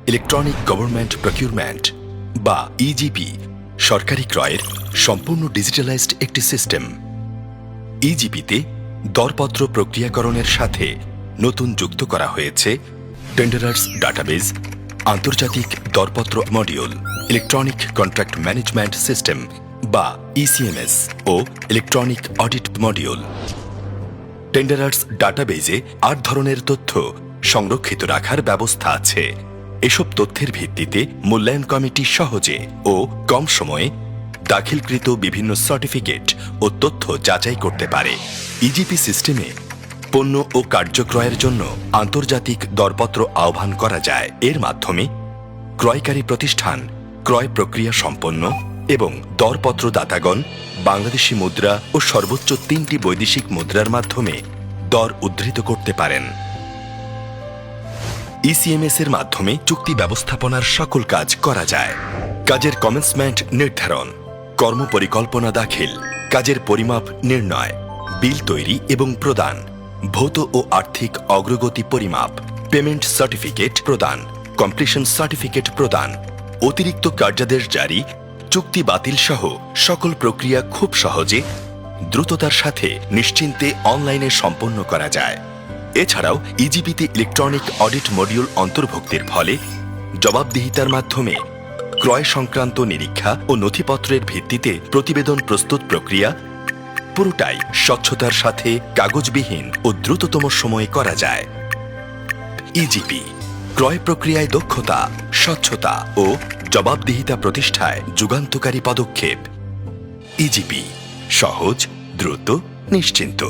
Electronic government procurement বা e-GP সরকারি ক্রয়ের সম্পূর্ণ ডিজিটালাইজড একটি সিস্টেম। ইজিপিতে দরপত্র প্রক্রিয়াকরণের সাথে নতুন যুক্ত করা হয়েছে টেন্ডারার্স ডাটাবেজ, আন্তর্জাতিক দরপত্র module, electronic contract management system বা ইসিএমএস ও ইলেকট্রনিক অডিট মডিউল। টেন্ডারার্স ডাটাবেজে ৮ ধরনের তথ্য সংরক্ষিত রাখার ব্যবস্থা আছে। এসব তথ্যের ভিত্তিতে মূল্যায়ন কমিটি সহজে ও কম সময়ে দাখিলকৃত বিভিন্ন সার্টিফিকেট ও তথ্য যাচাই করতে পারে। ইজিপি সিস্টেমে পণ্য ও কার্যক্রয়ের জন্য আন্তর্জাতিক দরপত্র আহ্বান করা যায়। এর মাধ্যমে ক্রয়কারী প্রতিষ্ঠান ক্রয় প্রক্রিয়া সম্পন্ন এবং দরপত্রদাতাগণ বাংলাদেশি মুদ্রা ও সর্বোচ্চ ৩টি বৈদেশিক মুদ্রার মাধ্যমে দর উদ্ধৃত করতে পারেন। ইসিএমএস এর মাধ্যমে চুক্তি ব্যবস্থাপনার সকল কাজ করা যায়। কাজের কমেন্সমেন্ট নির্ধারণ, কর্মপরিকল্পনা দাখিল, কাজের পরিমাপ নির্ণয়, বিল তৈরি এবং প্রদান, ভৌত ও আর্থিক অগ্রগতি পরিমাপ, পেমেন্ট সার্টিফিকেট প্রদান, কমপ্লিশন সার্টিফিকেট প্রদান, অতিরিক্ত কার্যাদেশ জারি, চুক্তি বাতিল সহ সকল প্রক্রিয়া খুব সহজে দ্রুততার সাথে নিশ্চিন্তে অনলাইনে সম্পন্ন করা যায়। এছাড়াও ইজিপিতে ইলেকট্রনিক অডিট মডিউল অন্তর্ভুক্তির ফলে জবাবদিহিতার মাধ্যমে ক্রয় সংক্রান্ত নিরীক্ষা ও নথিপত্রের ভিত্তিতে প্রতিবেদন প্রস্তুত প্রক্রিয়া পুরোটাই স্বচ্ছতার সাথে কাগজবিহীন ও দ্রুততম সময়ে করা যায়। ইজিপি ক্রয় প্রক্রিয়ায় দক্ষতা, স্বচ্ছতা ও জবাবদিহিতা প্রতিষ্ঠায় যুগান্তকারী পদক্ষেপ। ইজিপি সহজ, দ্রুত, নিশ্চিন্ত।